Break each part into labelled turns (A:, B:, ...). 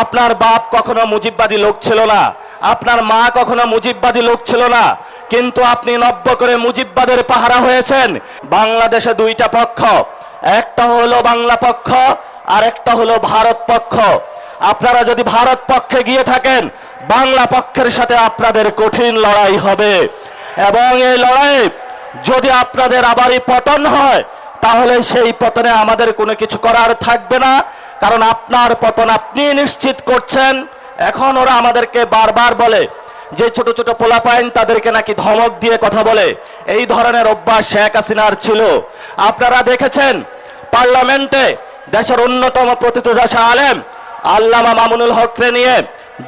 A: আপনার বাপ কখনো মুজিববাদী লোক ছিল না, আপনার মা কখনো মুজিববাদী লোক ছিল না, কিন্তু আপনি নব্য করে মুজিববাদের পাহারা হয়েছেন। বাংলাদেশে দুইটা পক্ষ, একটা হলো বাংলা পক্ষ আর একটা হলো ভারত পক্ষ। আপনারা যদি ভারত পক্ষে গিয়ে থাকেন, বাংলা পক্ষের সাথে আপনাদের কঠিন লড়াই হবে, এবং এই লড়াই যদি আপনাদের আবারই পতন হয়, তাহলে সেই পতনে আমাদের কোনো কিছু করার থাকবে না, কারণ আপনার পতন আপনি নিশ্চিত করছেন। এখন ওরা আমাদেরকে বারবার বলে যে ছোট ছোট পোলাপাইন তাদেরকে নাকি ধমক দিয়ে কথা বলে, এই ধরনের অভ্যাস শেখ হাসিনার ছিল। আপনারা দেখেছেন পার্লামেন্টে দেশের অন্যতম প্রথিতযশা আলেম আল্লামা মামুনুল হককে নিয়ে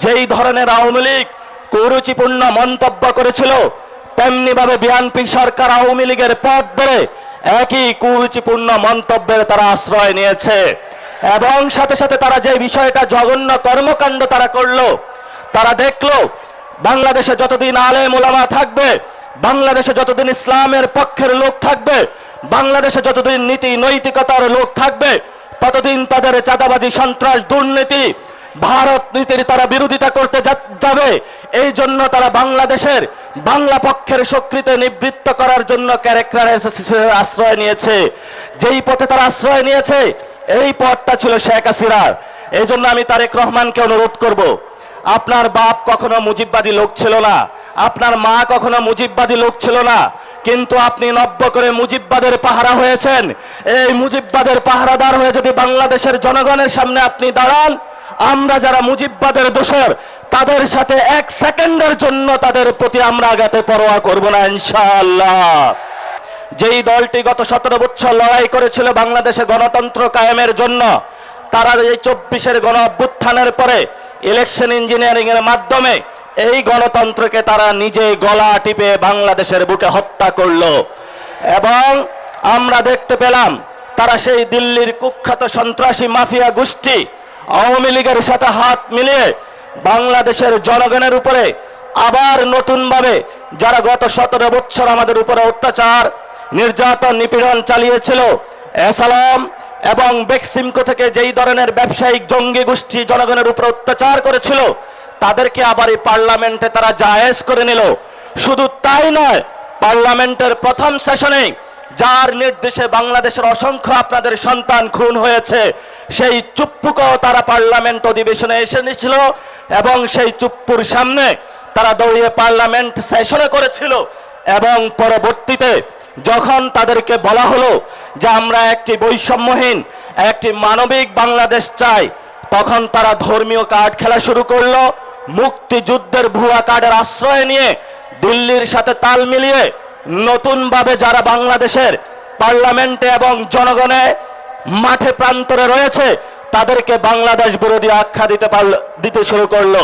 A: যেই ধরনের আওয়ামী লীগ কুরুচিপূর্ণ মন্তব্য করেছিল, তেমনি ভাবে বিএনপি সরকার আওয়ামী লীগের পথ ধরে একই কুরুচিপূর্ণ মন্তব্যের তারা আশ্রয় নিয়েছে, এবং সাথে সাথে তারা যে বিষয়টা জঘন্য কর্মকাণ্ড তারা করলো, তারা দেখলো বাংলাদেশে যতদিন আলেম ওলামা থাকবে, বাংলাদেশে যতদিন ইসলামের পক্ষের লোক থাকবে, বাংলাদেশে যতদিন নীতি নৈতিকতার লোক থাকবে, ততদিন তাদের চাঁদাবাজি সন্ত্রাস দুর্নীতি ভারত নীতির তারা বিরোধিতা করতে যাবে। এই জন্য তারা বাংলাদেশের বাংলা পক্ষের শক্তিতে নিবৃত্ত করার জন্য ক্যারেক্টার আশ্রয় নিয়েছে। যেই পথে তারা আশ্রয় নিয়েছে, এই পথটা ছিল শেখ হাসিনার। এই জন্য আমি তারেক রহমানকে অনুরোধ করব, আপনার বাপ কখনো মুজিববাদী লোক ছিল না, আপনার মা কখনো মুজিববাদী লোক ছিল না, কিন্তু আপনি নব্য করে মুজিববাদের পাহারা হয়েছেন। এই মুজিববাদের পাহারাদার হয়ে যদি বাংলাদেশের জনগণের সামনে আপনি দাঁড়ান, আমরা যারা মুজিববাদের দোষর তাদের সাথে এক সেকেন্ডের জন্য তাদের প্রতি আমরা আঘাতে পরোয়া করব না ইনশাআল্লাহ। যেই দলটি গত 17 বছর লড়াই করেছিল বাংলাদেশে গণতন্ত্র কায়েমের জন্য, তারা এই 24-এর গণ অভ্যুত্থানের পরে ইলেকশন ইঞ্জিনিয়ারিং এর মাধ্যমে এই গণতন্ত্রকে তারা নিজে গলা টিপে বাংলাদেশের বুকে হত্যা করলো, এবং আমরা দেখতে পেলাম তারা সেই দিল্লির কুখ্যাত সন্ত্রাসী মাফিয়া গোষ্ঠী আওয়ামী লীগের সাথে হাত মিলিয়ে বাংলাদেশের জনগণের উপরে আবার নতুনভাবে যারা গত 17 বছর আমাদের উপরে অত্যাচার নির্যাতন নিপীড়ন চালিয়েছিল, এসালাম এবং বেক্সিমকো থেকে যেই ধরনের ব্যবসায়িক জঙ্গি গোষ্ঠী জনগণের উপর অত্যাচার করেছিল, তাদেরকে আবার এই পার্লামেন্টে তারা জায়েজ করে নিল। শুধু তাই নয়, পার্লামেন্টের প্রথম সেশনে যার নির্দেশে বাংলাদেশের অসংখ্য আপনাদের সন্তান খুন হয়েছে, সেই চুপ্পুকেও তারা পার্লামেন্ট অধিবেশনে এসে নিয়েছিল, এবং সেই চুপ্পুর সামনে তারা দৌড়িয়ে পার্লামেন্ট সেশনে করেছিল। এবং পরবর্তীতে যখন তাদেরকে বলা হলো যে আমরা একটি বৈষম্যহীন একটি মানবিক বাংলাদেশ চাই, তখন তারা ধর্মীয় কার্ড খেলা শুরু করলো। মুক্তিযুদ্ধের ভুয়া কার্ডের আশ্রয় নিয়ে দিল্লির সাথে তাল মিলিয়ে নতুনভাবে যারা বাংলাদেশের পার্লামেন্টে এবং জনগণে মাঠে প্রান্তরে রয়েছে, তাদেরকে বাংলাদেশ বিরোধী আখ্যা দিতে শুরু করলো।